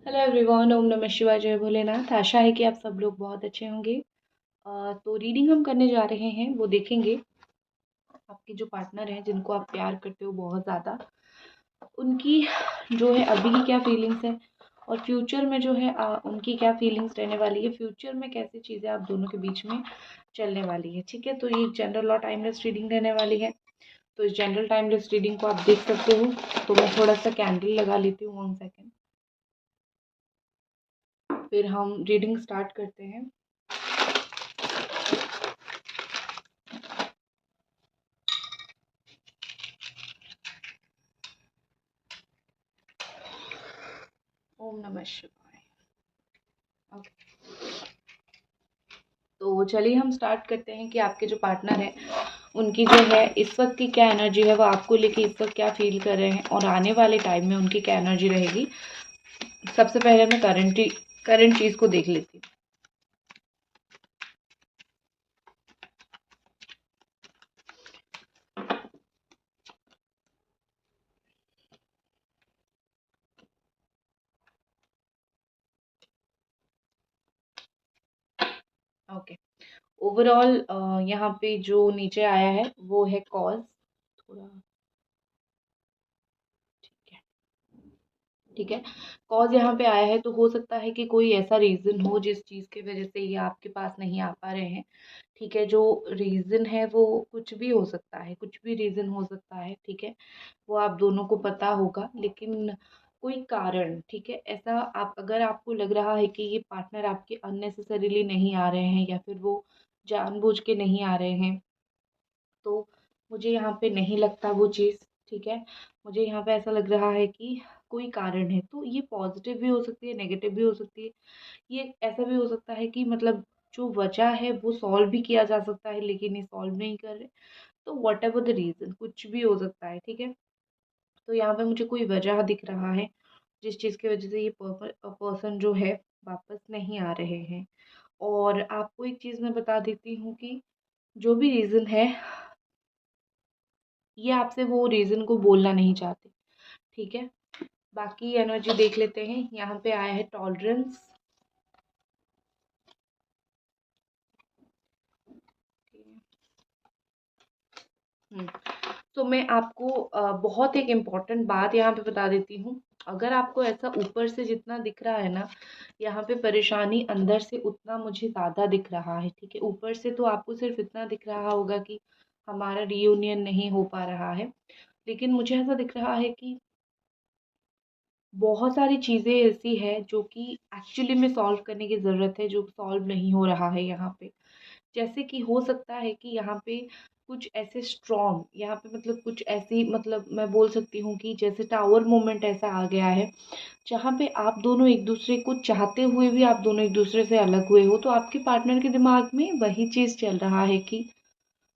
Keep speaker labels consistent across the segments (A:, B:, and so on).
A: Hello everyone, ओम नमः शिवाय, जय भोलेनाथ। आशा है कि आप सब लोग बहुत अच्छे होंगे। तो रीडिंग हम करने जा रहे हैं, वो देखेंगे आपके जो पार्टनर हैं जिनको आप प्यार करते हो बहुत ज़्यादा, उनकी जो है अभी की क्या फीलिंग्स है और फ्यूचर में जो है उनकी क्या फीलिंग्स रहने वाली है, फ्यूचर में कैसी चीज़ें आप दोनों के बीच में चलने वाली है। ठीक है, तो ये जनरल और टाइमलेस रीडिंग रहने वाली है। तो इस जनरल टाइमलेस रीडिंग को आप देख सकते हो। तो मैं थोड़ा सा कैंडल लगा लेती हूँ, 1 सेकेंड, फिर हम रीडिंग स्टार्ट करते हैं। ओम नमः शिवाय। ओके, तो चलिए हम स्टार्ट करते हैं कि आपके जो पार्टनर है उनकी जो है इस वक्त की क्या एनर्जी है, वो आपको लेके इस वक्त क्या फील कर रहे हैं और आने वाले टाइम में उनकी क्या एनर्जी रहेगी। सबसे पहले मैं करंट चीज़ को देख लेती हूँ। ओके, ओवरऑल यहाँ पे जो नीचे आया है वो है कॉज। थोड़ा ठीक है, ठीक है। कॉज यहाँ पे आया है, तो हो सकता है कि कोई ऐसा रीज़न हो जिस चीज़ की वजह से ये आपके पास नहीं आ पा रहे हैं। ठीक है, जो रीज़न है वो कुछ भी हो सकता है, कुछ भी रीज़न हो सकता है। ठीक है, वो आप दोनों को पता होगा, लेकिन कोई कारण, ठीक है, ऐसा आप अगर आपको लग रहा है कि ये पार्टनर आपके अननेसेसरीली नहीं आ रहे हैं या फिर वो जानबूझ के नहीं आ रहे हैं, तो मुझे यहाँ पे नहीं लगता वो चीज़। ठीक है, मुझे यहाँ पे ऐसा लग रहा है कि कोई कारण है। तो ये पॉजिटिव भी हो सकती है, नेगेटिव भी हो सकती है। ये ऐसा भी हो सकता है कि मतलब जो वजह है वो सॉल्व भी किया जा सकता है, लेकिन ये सॉल्व नहीं कर रहे। तो वट एवर द रीज़न, कुछ भी हो सकता है। ठीक है, तो यहाँ पे मुझे कोई वजह दिख रहा है जिस चीज़ की वजह से ये पर्सन जो है वापस नहीं आ रहे हैं। और आपको एक चीज़ मैं बता देती हूँ कि जो भी रीज़न है, ये आपसे वो रीज़न को बोलना नहीं चाहते। ठीक है, बाकी एनर्जी देख लेते हैं। यहाँ पे आया है टॉलरेंस। तो मैं आपको बहुत एक इम्पॉर्टेंट बात यहाँ पे बता देती हूँ। अगर आपको ऐसा ऊपर से जितना दिख रहा है ना, यहाँ पे परेशानी अंदर से उतना मुझे ज़्यादा दिख रहा है। ठीक है, ऊपर से तो आपको सिर्फ इतना दिख रहा होगा कि हमारा रियूनियन नहीं हो पा रहा है, लेकिन मुझे ऐसा दिख रहा है कि बहुत सारी चीज़ें ऐसी हैं जो कि एक्चुअली में सॉल्व करने की ज़रूरत है, जो सॉल्व नहीं हो रहा है यहाँ पे। जैसे कि हो सकता है कि यहाँ पे कुछ ऐसे स्ट्रॉन्ग, यहाँ पे मतलब कुछ ऐसी, मतलब मैं बोल सकती हूँ कि जैसे टावर मोमेंट ऐसा आ गया है जहाँ पे आप दोनों एक दूसरे को चाहते हुए भी आप दोनों एक दूसरे से अलग हुए हो। तो आपके पार्टनर के दिमाग में वही चीज़ चल रहा है कि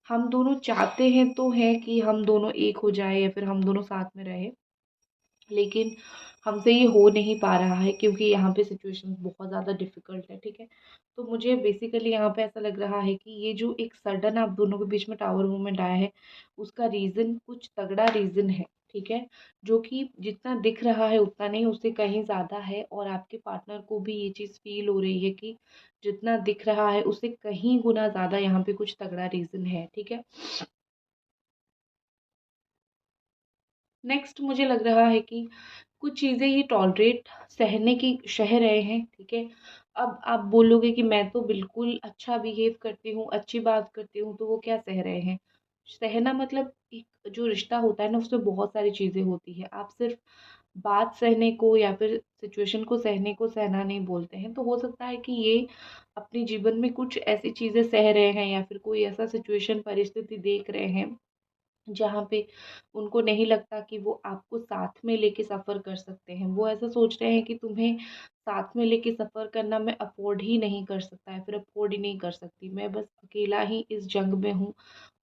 A: हम दोनों चाहते हैं तो है कि हम दोनों एक हो जाए या फिर हम दोनों साथ में रहे, लेकिन हमसे ये हो नहीं पा रहा है क्योंकि यहाँ पे सिचुएशन बहुत ज़्यादा डिफ़िकल्ट है। ठीक है, तो मुझे बेसिकली यहाँ पे ऐसा लग रहा है कि ये जो एक सडन आप दोनों के बीच में टावर मूवमेंट आया है, उसका रीज़न कुछ तगड़ा रीज़न है। ठीक है, जो कि जितना दिख रहा है उतना नहीं, उससे कहीं ज़्यादा है। और आपके पार्टनर को भी ये चीज़ फ़ील हो रही है कि जितना दिख रहा है उससे कहीं गुना ज़्यादा यहाँ पे कुछ तगड़ा रीज़न है। ठीक है, नेक्स्ट मुझे लग रहा है कि कुछ चीज़ें ये टॉलरेट सहने की सह रहे हैं। ठीक है, अब आप बोलोगे कि मैं तो बिल्कुल अच्छा बिहेव करती हूँ, अच्छी बात करती हूँ, तो वो क्या सह रहे हैं। सहना मतलब एक जो रिश्ता होता है ना, उसमें बहुत सारी चीज़ें होती है। आप सिर्फ बात सहने को या फिर सिचुएशन को सहने को सहना नहीं बोलते हैं। तो हो सकता है कि ये अपने जीवन में कुछ ऐसी चीज़ें सह रहे हैं या फिर कोई ऐसा सिचुएशन परिस्थिति देख रहे हैं जहाँ पे उनको नहीं लगता कि वो आपको साथ में लेके सफ़र कर सकते हैं। वो ऐसा सोच रहे हैं कि तुम्हें साथ में लेके सफ़र करना मैं अफ़ोर्ड ही नहीं कर सकता या फिर अफ़ोर्ड ही नहीं कर सकती। मैं बस अकेला ही इस जंग में हूँ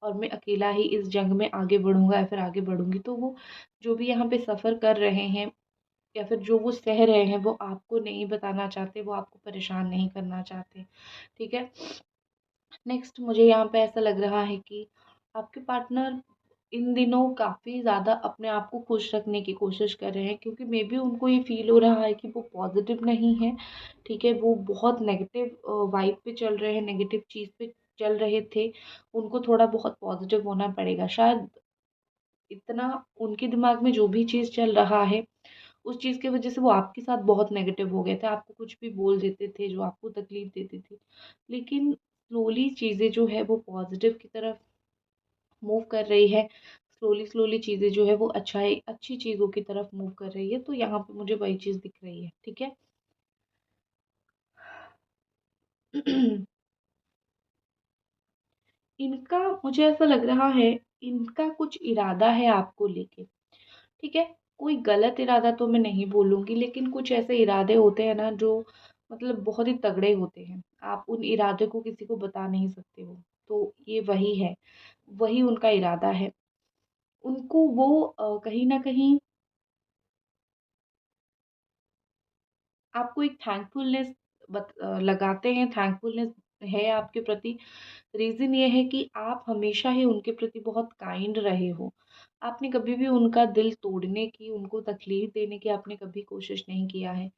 A: और मैं अकेला ही इस जंग में आगे बढ़ूँगा या फिर आगे बढ़ूँगी। तो वो जो भी यहाँ पे सफ़र कर रहे हैं या फिर जो वो सह रहे हैं, वो आपको नहीं बताना चाहते, वो आपको परेशान नहीं करना चाहते। ठीक है, नेक्स्ट मुझे यहाँ पे ऐसा लग रहा है कि आपके पार्टनर इन दिनों काफ़ी ज़्यादा अपने आप को खुश रखने की कोशिश कर रहे हैं, क्योंकि मे बी उनको ये फ़ील हो रहा है कि वो पॉज़िटिव नहीं है, ठीक है? वो बहुत नेगेटिव वाइब पे चल रहे हैं, नेगेटिव चीज़ पे चल रहे थे। उनको थोड़ा बहुत पॉज़िटिव होना पड़ेगा। शायद इतना उनके दिमाग में जो भी चीज़ चल रहा है, उस चीज़ की वज़ह से वो आपके साथ बहुत नेगेटिव हो गए थे। आपको कुछ भी बोल देते थे जो आपको तकलीफ़ देती थी। लेकिन स्लोली चीज़ें जो है वो पॉज़िटिव की तरफ मूव कर रही है। स्लोली चीज़ें जो है वो अच्छी चीज़ों की तरफ मूव कर रही है। तो यहाँ पे मुझे वही चीज़ दिख रही है, ठीक है? इनका मुझे ऐसा लग रहा है, इनका कुछ इरादा है आपको लेके, ठीक है? कोई गलत इरादा तो मैं नहीं बोलूँगी, लेकिन कुछ ऐसे इरादे होते हैं ना जो मतलब बहुत ही तगड़े होते हैं। आप उन इरादे को किसी को बता नहीं सकते हो। तो ये वही है, वही उनका इरादा है। उनको वो कहीं न कहीं आपको एक थैंकफुलनेस लगाते हैं, थैंकफुलनेस है आपके प्रति। रीज़न ये है कि आप हमेशा ही उनके प्रति बहुत काइंड रहे हो। आपने कभी भी उनका दिल तोड़ने की, उनको तकलीफ़ देने की आपने कभी कोशिश नहीं किया है।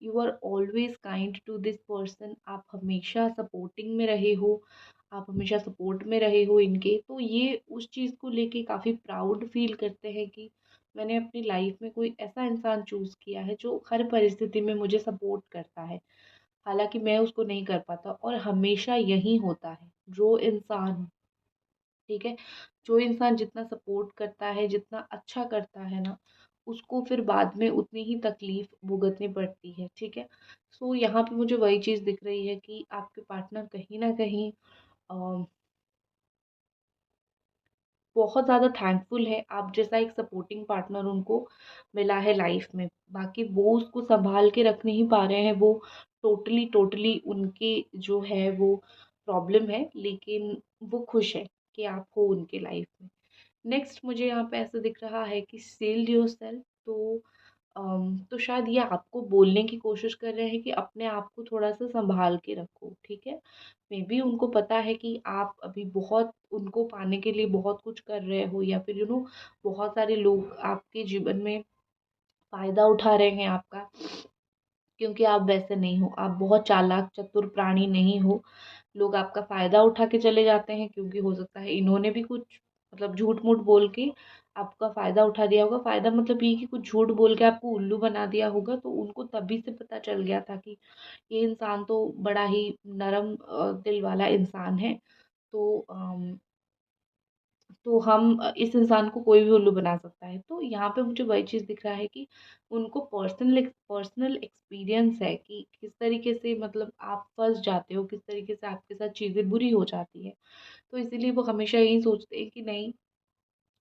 A: You are always kind to this person. आप हमेशा सपोर्टिंग में रहे हो, आप हमेशा सपोर्ट में रहे हो इनके। तो ये उस चीज़ को लेके काफ़ी प्राउड फ़ील करते हैं कि मैंने अपनी लाइफ़ में कोई ऐसा इंसान चूज़ किया है जो हर परिस्थिति में मुझे सपोर्ट करता है। हालाँकि मैं उसको नहीं कर पाता, और हमेशा यही होता है। जो इंसान, ठीक है? जो इंसान जितना सपोर्ट करता है, जितना अच्छा करता है ना, उसको फिर बाद में उतनी ही तकलीफ़ भुगतनी पड़ती है, ठीक है? सो यहाँ पे मुझे वही चीज़ दिख रही है कि आपके पार्टनर कहीं न कहीं अ, बहुत ज़्यादा थैंकफुल है, आप जैसा एक सपोर्टिंग पार्टनर उनको मिला है लाइफ़ में। बाकी वो उसको सँभाल के रख नहीं पा रहे हैं, वो टोटली उनकी जो है वो प्रॉब्लम है, लेकिन वो खुश है कि आप हो उनके लाइफ़ में। नेक्स्ट मुझे यहाँ पे ऐसा दिख रहा है कि शील्ड योरसेल्फ। तो शायद ये आपको बोलने की कोशिश कर रहे हैं कि अपने आप को थोड़ा-सा सँभाल के रखो, ठीक है? मेबी उनको पता है कि आप अभी बहुत उनको पाने के लिए बहुत कुछ कर रहे हो, या फिर बहुत सारे लोग आपके जीवन में फ़ायदा उठा रहे हैं आपका, क्योंकि आप वैसे नहीं हो। आप बहुत चालाक चतुर प्राणी नहीं हो। लोग आपका फ़ायदा उठा के चले जाते हैं, क्योंकि हो सकता है इन्होंने भी कुछ मतलब झूठ-मूठ बोल के आपका फ़ायदा उठा दिया होगा। फ़ायदा मतलब ये कि कुछ झूठ बोल के आपको उल्लू बना दिया होगा, तो उनको तभी से पता चल गया था कि ये इंसान तो बड़ा ही नरम दिल वाला इंसान है। तो इस इंसान को कोई भी उल्लू बना सकता है। तो यहाँ पे मुझे वही चीज़ दिख रहा है कि उनको पर्सनल एक्सपीरियंस है कि किस तरीके से मतलब आप फँस जाते हो, किस तरीके से आपके साथ चीज़ें बुरी हो जाती हैं। तो इसीलिए वो हमेशा यही सोचते हैं कि नहीं,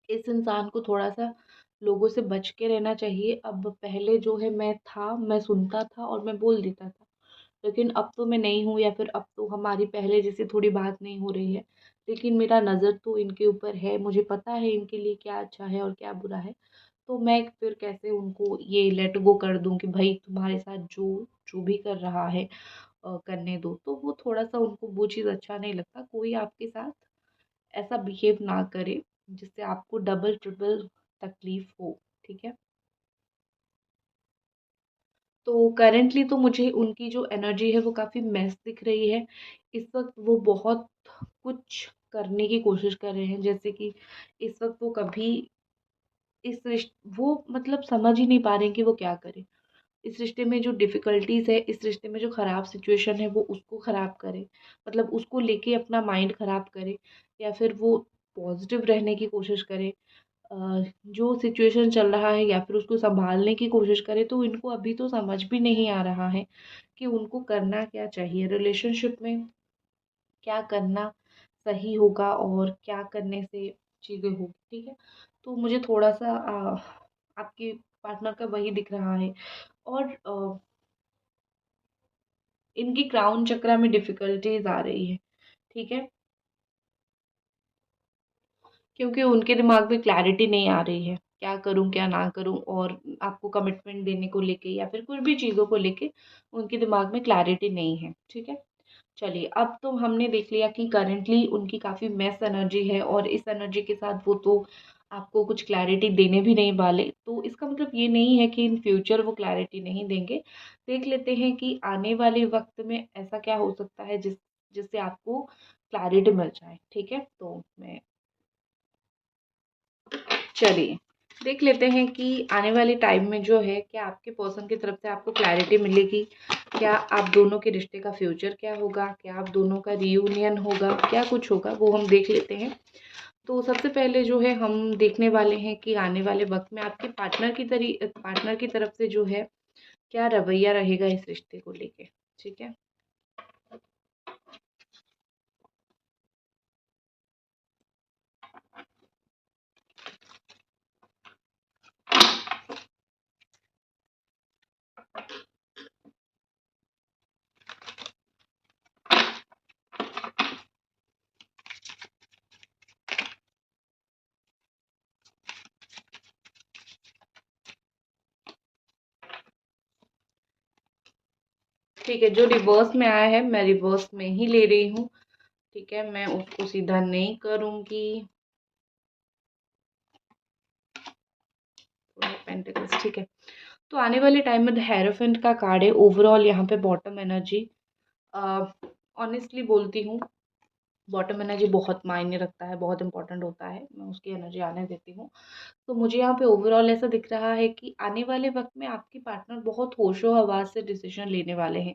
A: इस इंसान को थोड़ा-सा लोगों से बच के रहना चाहिए। अब पहले जो है मैं सुनता था और मैं बोल देता था। लेकिन अब तो मैं नहीं हूँ, या फिर अब तो हमारी पहले जैसी थोड़ी बात नहीं हो रही है। लेकिन मेरा नज़र तो इनके ऊपर है, मुझे पता है इनके लिए क्या अच्छा है और क्या बुरा है। तो मैं फिर कैसे उनको ये लेट गो कर दूँ कि भई तुम्हारे साथ जो जो भी कर रहा है करने दो। तो वो थोड़ा-सा उनको वो चीज़ अच्छा नहीं लगता। कोई आपके साथ ऐसा बिहेव ना करे जिससे आपको डबल ट्रिपल तकलीफ़ हो, ठीक है? तो करंटली तो मुझे उनकी जो एनर्जी है वो काफ़ी मेस दिख रही है। इस वक़्त वो बहुत कुछ करने की कोशिश कर रहे हैं, जैसे कि इस वक़्त वो कभी इस रिश वो मतलब समझ ही नहीं पा रहे हैं कि वो क्या करें। इस रिश्ते में जो डिफ़िकल्टीज़ है, इस रिश्ते में जो ख़राब सिचुएशन है वो उसको ख़राब करे। मतलब उसको लेके अपना माइंड ख़राब करे, या फिर वो पॉज़िटिव रहने की कोशिश करे। जो सिचुएशन चल रहा है या फिर उसको सँभालने की कोशिश करे, तो इनको अभी तो समझ भी नहीं आ रहा है कि उनको करना क्या चाहिए। रिलेशनशिप में क्या करना सही होगा और क्या करने से चीज़ें होगी, ठीक है? तो मुझे थोड़ा-सा आपके पार्टनर का वही दिख रहा है। और इनकी क्राउन चक्रा में डिफ़िकल्टीज़ आ रही है, ठीक है? क्योंकि उनके दिमाग में क्लैरिटी नहीं आ रही है, क्या करूँ, क्या ना करूँ, और आपको कमिटमेंट देने को लेके या फिर कुछ भी चीज़ों को लेके उनके दिमाग में क्लैरिटी नहीं है, ठीक है? चलिए, अब तो हमने देख लिया कि करंटली उनकी काफ़ी मेस एनर्जी है, और इस एनर्जी के साथ वो तो आपको कुछ क्लैरिटी देने भी नहीं वाले। तो इसका मतलब ये नहीं है कि इन फ्यूचर वो क्लैरिटी नहीं देंगे। देख लेते हैं कि आने वाले वक्त में ऐसा क्या हो सकता है जिससे आपको क्लैरिटी मिल जाए। ठीक है, तो मैं चलिए देख लेते हैं कि आने वाले टाइम में जो है क्या आपके पर्सन की तरफ से आपको क्लैरिटी मिलेगी, क्या आप दोनों के रिश्ते का फ्यूचर क्या होगा, क्या आप दोनों का रियूनियन होगा, क्या कुछ होगा वो हम देख लेते हैं। तो सबसे पहले जो है हम देखने वाले हैं कि आने वाले वक्त में आपके पार्टनर की तरफ से जो है क्या रवैया रहेगा इस रिश्ते को लेके। ठीक है, ठीक है, जो रिवर्स में आया है मैं रिवर्स में ही ले रही हूँ। ठीक है, मैं उसको सीधा नहीं करूंगी। पेंटिकल्स, ठीक है। तो आने वाले टाइम में द हेरोफेंट का कार्ड है। ओवरऑल यहाँ पे बॉटम एनर्जी, ऑनेस्टली बोलती हूँ, बॉटम एनर्जी बहुत मायने रखता है, बहुत इंपॉर्टेंट होता है, मैं उसकी एनर्जी आने देती हूँ। तो मुझे यहाँ पे ओवरऑल ऐसा दिख रहा है कि आने वाले वक्त में आपके पार्टनर बहुत होशो हवास से डिसीजन लेने वाले हैं।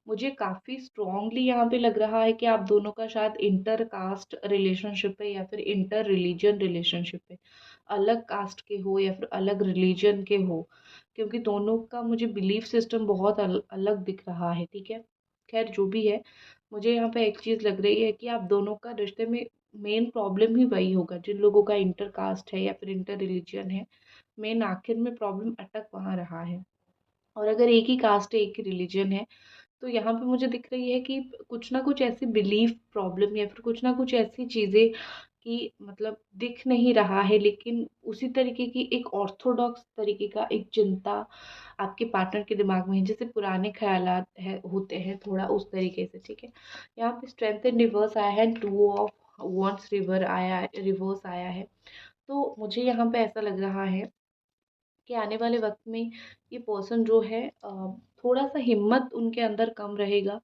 A: मुझे काफ़ी स्ट्रांगली यहाँ पे लग रहा है कि आप दोनों का शायद इंटर कास्ट रिलेशनशिप है या फिर इंटर रिलीजन रिलेशनशिप है। अलग कास्ट के हो या फिर अलग रिलीजन के हो, क्योंकि दोनों का मुझे बिलीफ सिस्टम बहुत अलग दिख रहा है। ठीक है, खैर जो भी है, मुझे यहाँ पे एक चीज़ लग रही है कि आप दोनों का रिश्ते में मेन प्रॉब्लम ही वही होगा जिन लोगों का इंटर कास्ट है या फिर इंटर रिलीजन है। मेन आखिर में प्रॉब्लम अटक वहाँ रहा है। और अगर एक ही कास्ट है, एक ही रिलीजन है, तो यहाँ पे मुझे दिख रही है कि कुछ ना कुछ ऐसी बिलीफ प्रॉब्लम या फिर कुछ ना कुछ ऐसी चीज़ें कि मतलब दिख नहीं रहा है, लेकिन उसी तरीके की एक ऑर्थोडॉक्स तरीके का एक चिंता आपके पार्टनर के दिमाग में है, जैसे पुराने ख्यालात है होते हैं थोड़ा उस तरीके से। ठीक है, यहाँ पे स्ट्रेंथ इन रिवर्स आया है, टू ऑफ वॉन्ट्स रिवर्स आया है। तो मुझे यहाँ पे ऐसा लग रहा है कि आने वाले वक्त में ये पर्सन जो है थोड़ा सा हिम्मत उनके अंदर कम रहेगा।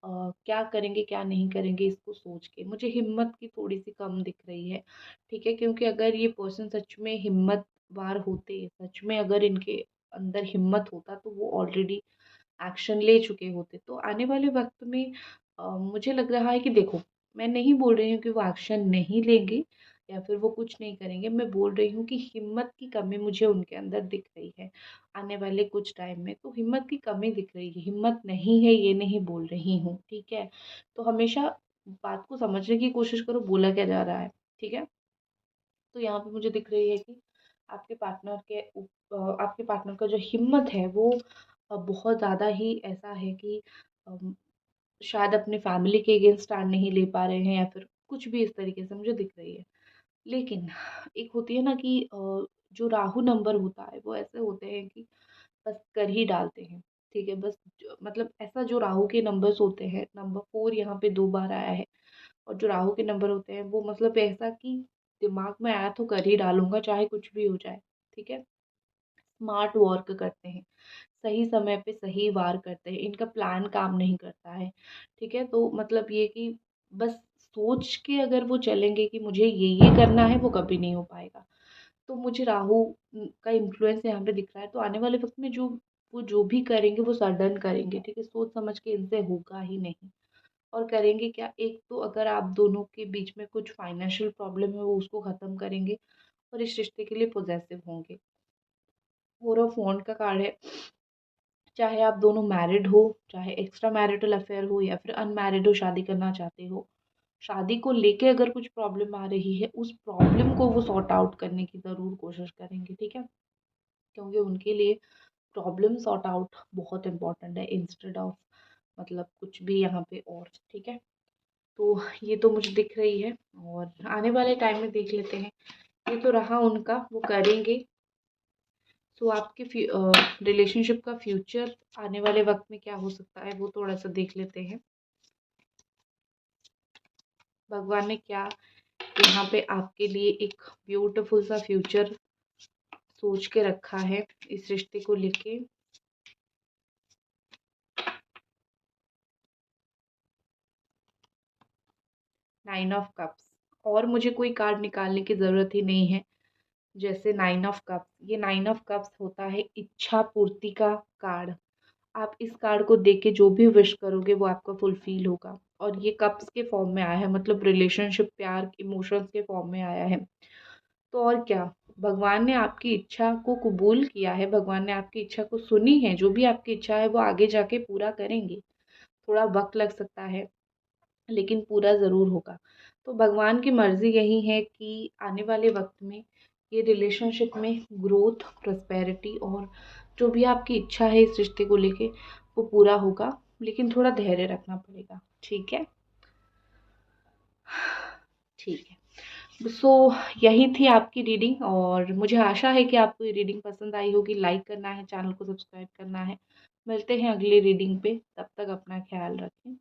A: क्या करेंगे क्या नहीं करेंगे इसको सोच के मुझे हिम्मत की थोड़ी सी कम दिख रही है। ठीक है, क्योंकि अगर ये पर्सन सच में हिम्मतवार होते, सच में अगर इनके अंदर हिम्मत होता तो वो ऑलरेडी एक्शन ले चुके होते। तो आने वाले वक्त में मुझे लग रहा है कि देखो, मैं नहीं बोल रही हूँ कि वो एक्शन नहीं लेंगे या फिर वो कुछ नहीं करेंगे, मैं बोल रही हूँ कि हिम्मत की कमी मुझे उनके अंदर दिख रही है। आने वाले कुछ टाइम में तो हिम्मत की कमी दिख रही है, हिम्मत नहीं है ये नहीं बोल रही हूँ। ठीक है, तो हमेशा बात को समझने की कोशिश करो बोला क्या जा रहा है। ठीक है, तो यहाँ पे मुझे दिख रही है कि आपके पार्टनर आपके पार्टनर का जो हिम्मत है वो बहुत ज़्यादा ही ऐसा है कि अम, शायद अपने फैमिली के अगेंस्ट स्टैंड नहीं ले पा रहे हैं या फिर कुछ भी इस तरीके से मुझे दिख रही है। लेकिन एक होती है ना कि जो राहु नंबर होता है वो ऐसे होते हैं कि बस कर ही डालते हैं। ठीक है, बस मतलब ऐसा जो राहु के नंबर्स होते हैं, नंबर 4 यहाँ पे 2 बार आया है। और जो राहु के नंबर होते हैं वो मतलब ऐसा कि दिमाग में आया तो कर ही डालूँगा चाहे कुछ भी हो जाए। ठीक है? स्मार्ट वर्क करते हैं, सही समय पे सही वार करते हैं, इनका प्लान काम नहीं करता है। ठीक है? तो मतलब ये कि बस सोच के अगर वो चलेंगे कि मुझे ये करना है, वो कभी नहीं हो पाएगा। तो मुझे राहु का इन्फ्लुएंस यहाँ पे दिख रहा है। तो आने वाले वक़्त में वो जो भी करेंगे वो सडन करेंगे। ठीक है? सोच समझ के इनसे होगा ही नहीं। और करेंगे क्या, एक तो अगर आप दोनों के बीच में कुछ फाइनेंशियल प्रॉब्लम है वो उसको ख़त्म करेंगे और इस रिश्ते के लिए पॉजिटिव होंगे। फोर ऑफ वॉन्ड का कार्ड है। चाहे आप दोनों मैरिड हो, चाहे एक्स्ट्रा मैरिटल अफेयर हो या फिर अनमैरिड हो, शादी करना चाहते हो, शादी को लेके अगर कुछ प्रॉब्लम आ रही है उस प्रॉब्लम को वो सॉर्ट आउट करने की ज़रूर कोशिश करेंगे। ठीक है, क्योंकि उनके लिए प्रॉब्लम सॉर्ट आउट बहुत इंपॉर्टेंट है इंस्टेड ऑफ मतलब कुछ भी यहाँ पे और। ठीक है, तो ये तो मुझे दिख रही है और आने वाले टाइम में देख लेते हैं। ये तो रहा उनका, वो करेंगे। सो आपके रिलेशनशिप का फ्यूचर आने वाले वक्त में क्या हो सकता है वो थोड़ा सा देख लेते हैं। भगवान ने क्या यहाँ पे आपके लिए एक ब्यूटीफुल सा फ्यूचर सोच के रखा है इस रिश्ते को लेके। नाइन ऑफ कप्स, और मुझे कोई कार्ड निकालने की ज़रूरत ही नहीं है। जैसे नाइन ऑफ कप्स, ये नाइन ऑफ कप्स होता है इच्छा पूर्ति का कार्ड। आप इस कार्ड को देख के जो भी विश करोगे वो आपका फुलफिल होगा। और ये कप्स के फॉर्म में आया है, मतलब रिलेशनशिप, प्यार, इमोशंस के फॉर्म में आया है। तो और क्या, भगवान ने आपकी इच्छा को कबूल किया है, भगवान ने आपकी इच्छा को सुनी है। जो भी आपकी इच्छा है वो आगे जाके पूरा करेंगे। थोड़ा वक्त लग सकता है लेकिन पूरा ज़रूर होगा। तो भगवान की मर्ज़ी यही है कि आने वाले वक्त में ये रिलेशनशिप में ग्रोथ, प्रॉस्पेरिटी और जो भी आपकी इच्छा है इस रिश्ते को लेके वो पूरा होगा। लेकिन थोड़ा धैर्य रखना पड़ेगा, ठीक है? ठीक है। सो यही थी आपकी रीडिंग, और मुझे आशा है कि आपको ये रीडिंग पसंद आई होगी। लाइक करना है, चैनल को सब्सक्राइब करना है। मिलते हैं अगली रीडिंग पे, तब तक अपना ख्याल रखें।